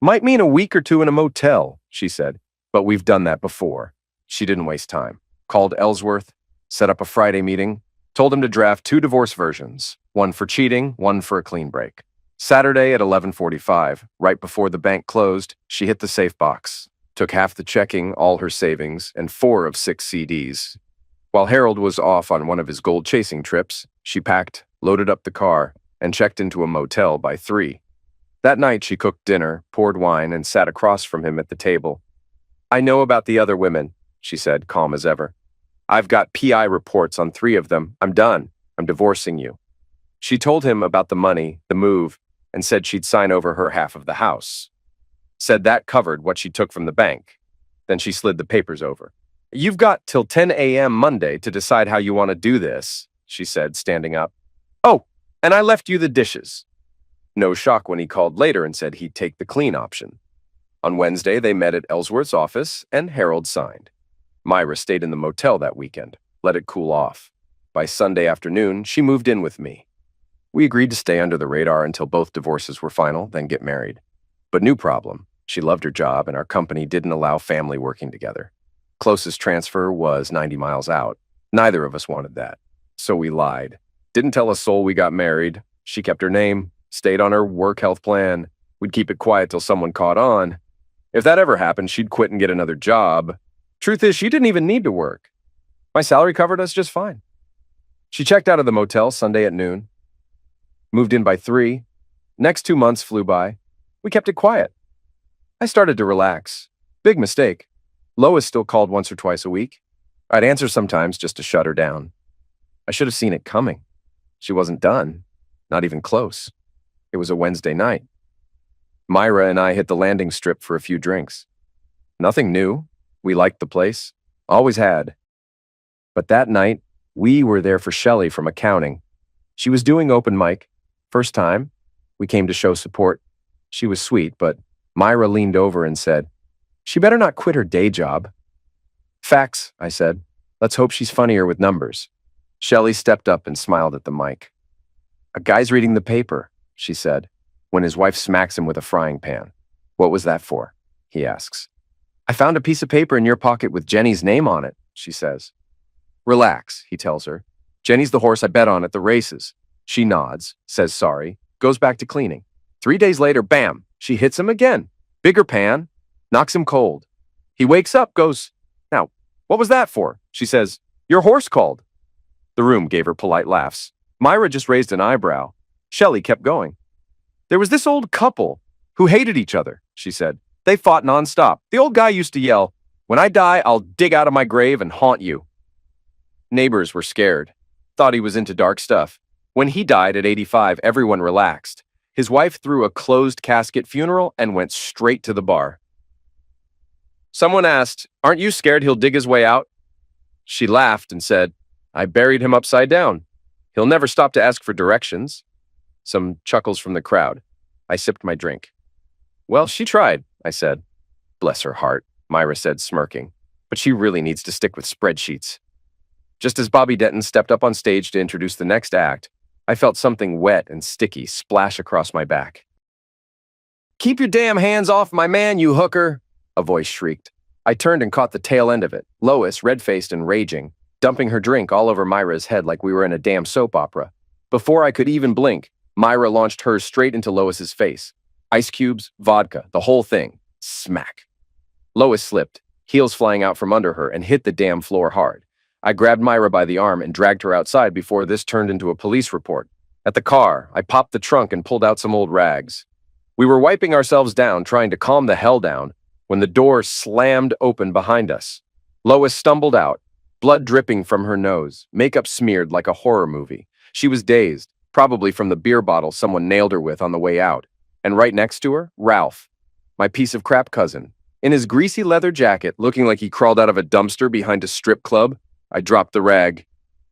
S1: "Might mean a week or two in a motel," she said, "but we've done that before." She didn't waste time. Called Ellsworth, set up a Friday meeting, told him to draft two divorce versions, one for cheating, one for a clean break. Saturday at 11:45, right before the bank closed, she hit the safe box, took half the checking, all her savings, and 4 of 6 CDs. While Harold was off on one of his gold-chasing trips, she packed, loaded up the car, and checked into a motel by 3. That night, she cooked dinner, poured wine, and sat across from him at the table. "I know about the other women," she said, calm as ever. "I've got PI reports on 3 of them. I'm done. I'm divorcing you." She told him about the money, the move, and said she'd sign over her half of the house. Said that covered what she took from the bank. Then she slid the papers over. "You've got till 10 a.m. Monday to decide how you want to do this," she said, standing up. "Oh, and I left you the dishes." No shock when he called later and said he'd take the clean option. On Wednesday, they met at Ellsworth's office, and Harold signed. Myra stayed in the motel that weekend, let it cool off. By Sunday afternoon, she moved in with me. We agreed to stay under the radar until both divorces were final, then get married. But new problem. She loved her job, and our company didn't allow family working together. Closest transfer was 90 miles out. Neither of us wanted that. So we lied. Didn't tell a soul we got married. She kept her name, stayed on her work health plan. We'd keep it quiet till someone caught on. If that ever happened, she'd quit and get another job. Truth is, she didn't even need to work. My salary covered us just fine. She checked out of the motel Sunday at noon. Moved in by 3. Next 2 months flew by. We kept it quiet. I started to relax. Big mistake. Lois still called once or twice a week. I'd answer sometimes just to shut her down. I should have seen it coming. She wasn't done. Not even close. It was a Wednesday night. Myra and I hit the landing strip for a few drinks. Nothing new. We liked the place. Always had. But that night, we were there for Shelley from accounting. She was doing open mic. First time. We came to show support. She was sweet, but Myra leaned over and said, "She better not quit her day job." "Facts," I said. "Let's hope she's funnier with numbers." Shelley stepped up and smiled at the mic. "A guy's reading the paper," she said, when his wife smacks him with a frying pan. "What was that for?" he asks. "I found a piece of paper in your pocket with Jenny's name on it," she says. "Relax," he tells her. "Jenny's the horse I bet on at the races." She nods, says sorry, goes back to cleaning. 3 days later, bam, she hits him again. Bigger pan, knocks him cold. He wakes up, goes, "Now, what was that for?" She says, "Your horse called." The room gave her polite laughs. Myra just raised an eyebrow. Shelley kept going. "There was this old couple who hated each other," she said. "They fought nonstop. The old guy used to yell, 'When I die, I'll dig out of my grave and haunt you.' Neighbors were scared. Thought he was into dark stuff. When he died at 85, everyone relaxed. His wife threw a closed casket funeral and went straight to the bar. Someone asked, 'Aren't you scared he'll dig his way out?' She laughed and said, 'I buried him upside down. He'll never stop to ask for directions.' Some chuckles from the crowd. I sipped my drink. 'Well, she tried,' I said. 'Bless her heart,' Myra said, smirking. 'But she really needs to stick with spreadsheets.' Just as Bobby Denton stepped up on stage to introduce the next act, I felt something wet and sticky splash across my back. Keep your damn hands off my man, you hooker, a voice shrieked. I turned and caught the tail end of it, Lois, red-faced and raging, dumping her drink all over Myra's head like we were in a damn soap opera. Before I could even blink, Myra launched hers straight into Lois's face. Ice cubes, vodka, the whole thing. Smack. Lois slipped, heels flying out from under her, and hit the damn floor hard. I grabbed Myra by the arm and dragged her outside before this turned into a police report. At the car, I popped the trunk and pulled out some old rags. We were wiping ourselves down, trying to calm the hell down, when the door slammed open behind us. Lois stumbled out, blood dripping from her nose, makeup smeared like a horror movie. She was dazed, probably from the beer bottle someone nailed her with on the way out. And right next to her, Ralph, my piece of crap cousin. In his greasy leather jacket, looking like he crawled out of a dumpster behind a strip club, I dropped the rag.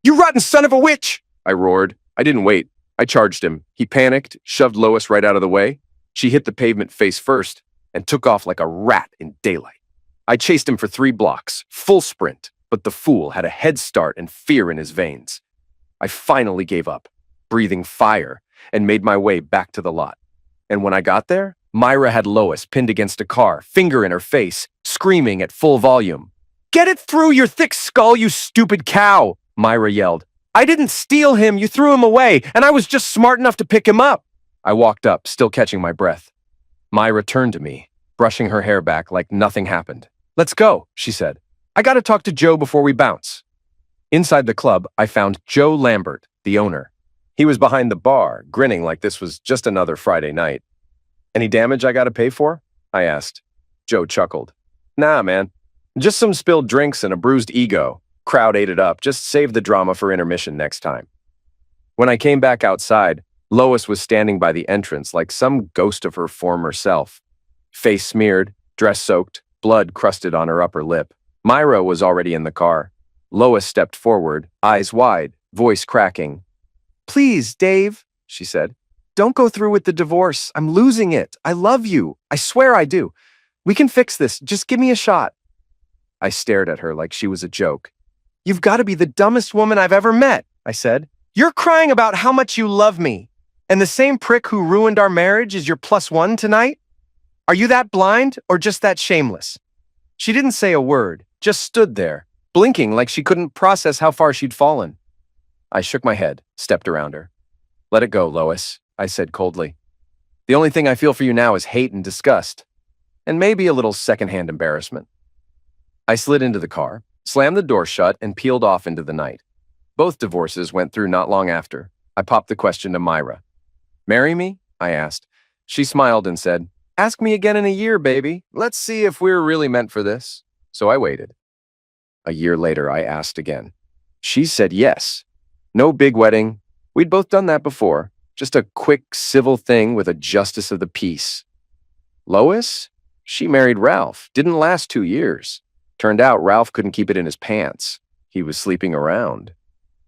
S1: "You rotten son of a witch!" I roared. I didn't wait. I charged him. He panicked, shoved Lois right out of the way. She hit the pavement face first and took off like a rat in daylight. I chased him for 3 blocks, full sprint, but the fool had a head start and fear in his veins. I finally gave up, breathing fire, and made my way back to the lot. And when I got there, Myra had Lois pinned against a car, finger in her face, screaming at full volume. "Get it through your thick skull, you stupid cow!" Myra yelled. "I didn't steal him, you threw him away, and I was just smart enough to pick him up." I walked up, still catching my breath. Myra turned to me, brushing her hair back like nothing happened. "Let's go," she said. "I gotta talk to Joe before we bounce." Inside the club, I found Joe Lambert, the owner. He was behind the bar, grinning like this was just another Friday night. "Any damage I gotta pay for?" I asked. Joe chuckled. "Nah, man. Just some spilled drinks and a bruised ego. Crowd ate it up. Just save the drama for intermission next time." When I came back outside, Lois was standing by the entrance like some ghost of her former self. Face smeared, dress soaked, blood crusted on her upper lip. Myra was already in the car. Lois stepped forward, eyes wide, voice cracking. "Please, Dave," she said. "Don't go through with the divorce. I'm losing it. I love you. I swear I do. We can fix this. Just give me a shot." I stared at her like she was a joke. "You've got to be the dumbest woman I've ever met," I said. "You're crying about how much you love me. And the same prick who ruined our marriage is your +1 tonight? Are you that blind or just that shameless?" She didn't say a word, just stood there, blinking like she couldn't process how far she'd fallen. I shook my head, stepped around her. "Let it go, Lois," I said coldly. "The only thing I feel for you now is hate and disgust, and maybe a little secondhand embarrassment." I slid into the car, slammed the door shut, and peeled off into the night. Both divorces went through not long after. I popped the question to Myra. "Marry me?" I asked. She smiled and said, "Ask me again in a year, baby. Let's see if we're really meant for this." So I waited. A year later, I asked again. She said yes. No big wedding. We'd both done that before. Just a quick civil thing with a justice of the peace. Lois? She married Ralph. Didn't last 2 years. Turned out Ralph couldn't keep it in his pants. He was sleeping around.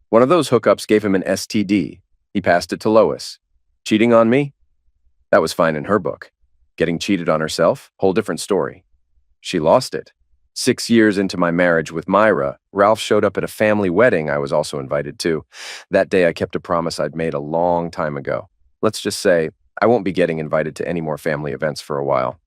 S1: One of those hookups gave him an STD. He passed it to Lois. Cheating on me? That was fine in her book. Getting cheated on herself? Whole different story. She lost it. 6 years into my marriage with Myra, Ralph showed up at a family wedding I was also invited to. That day I kept a promise I'd made a long time ago. Let's just say I won't be getting invited to any more family events for a while.